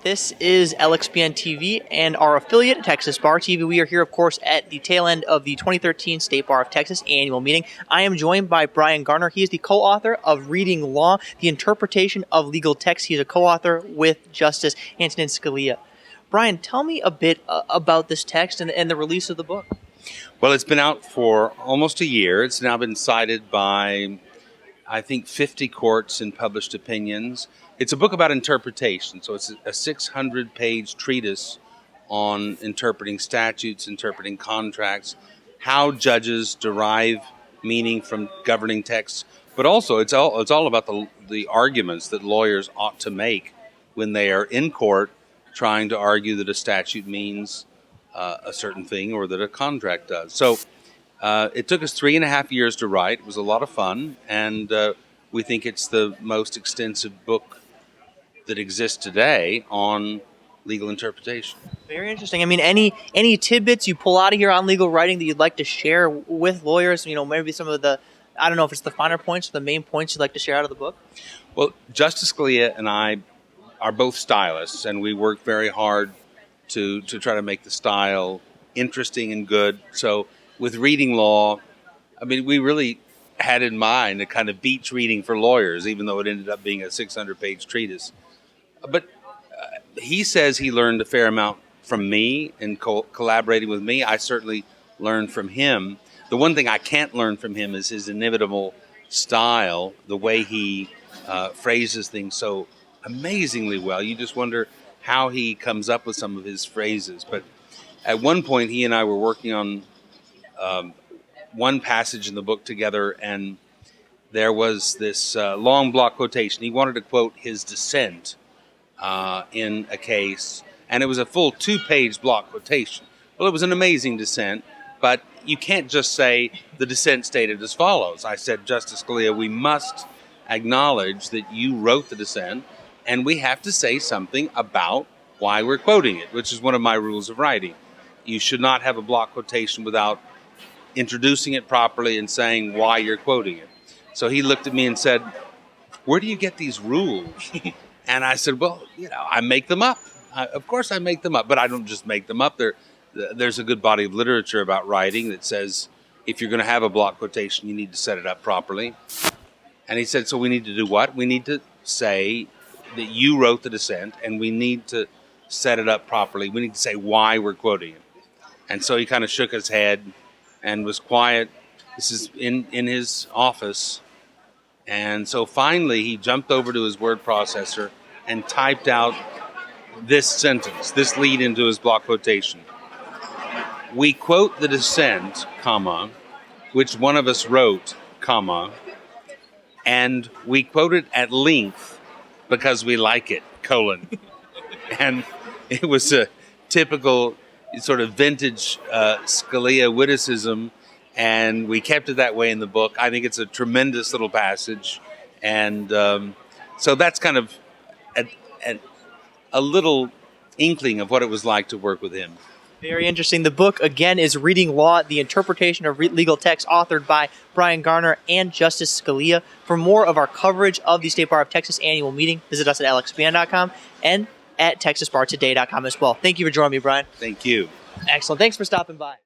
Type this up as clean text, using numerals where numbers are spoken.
This is LXBN TV and our affiliate, Texas Bar TV. We are here, of course, at the tail end of the 2013 State Bar of Texas annual meeting. I am joined by Bryan Garner. He is the co-author of Reading Law, the Interpretation of Legal Text. He is a co-author with Justice Antonin Scalia. Bryan, tell me a bit about this text and the release of the book. Well, it's been out for almost a year. It's now been cited by, I think, 50 courts and published opinions. It's a book about interpretation, so it's a 600-page treatise on interpreting statutes, interpreting contracts, how judges derive meaning from governing texts, but also it's all about the arguments that lawyers ought to make when they are in court trying to argue that a statute means a certain thing or that a contract does. So it took us 3.5 years to write. It was a lot of fun, and we think it's the most extensive book that exists today on legal interpretation. Very interesting. I mean, any tidbits you pull out of here on legal writing that you'd like to share with lawyers? You know, maybe some of the, I don't know if it's the finer points or the main points you'd like to share out of the book? Well, Justice Scalia and I are both stylists, and we work very hard to try to make the style interesting and good. So with Reading Law, I mean, we really had in mind a kind of beach reading for lawyers, even though it ended up being a 600-page treatise. But he says he learned a fair amount from me and collaborating with me. I certainly learned from him. The one thing I can't learn from him is his inimitable style, the way he phrases things so amazingly well. You just wonder how he comes up with some of his phrases. But at one point, he and I were working on one passage in the book together, and there was this long block quotation. He wanted to quote his dissent in a case, and it was a full 2-page block quotation. Well, it was an amazing dissent, but you can't just say the dissent stated as follows. I said, Justice Scalia, we must acknowledge that you wrote the dissent, and we have to say something about why we're quoting it, which is one of my rules of writing. You should not have a block quotation without introducing it properly and saying why you're quoting it. So he looked at me and said, where do you get these rules? And I said, well, I make them up. Of course I make them up, but I don't just make them up. There's a good body of literature about writing that says if you're going to have a block quotation, you need to set it up properly. And he said, so we need to do what? We need to say that you wrote the dissent, and we need to set it up properly. We need to say why we're quoting it. And so he kind of shook his head and was quiet. This is in his office. And so finally he jumped over to his word processor and typed out this sentence, this lead into his block quotation. We quote the dissent, comma, which one of us wrote, comma, and we quote it at length because we like it, colon. And it was a typical sort of vintage Scalia witticism, and we kept it that way in the book. I think it's a tremendous little passage, and so that's kind of a little inkling of what it was like to work with him. Very interesting. The book, again, is Reading Law, the Interpretation of Legal Text, authored by Bryan Garner and Justice Scalia. For more of our coverage of the State Bar of Texas annual meeting, visit us at LXBN.com and at TexasBarToday.com as well. Thank you for joining me, Bryan. Thank you. Excellent. Thanks for stopping by.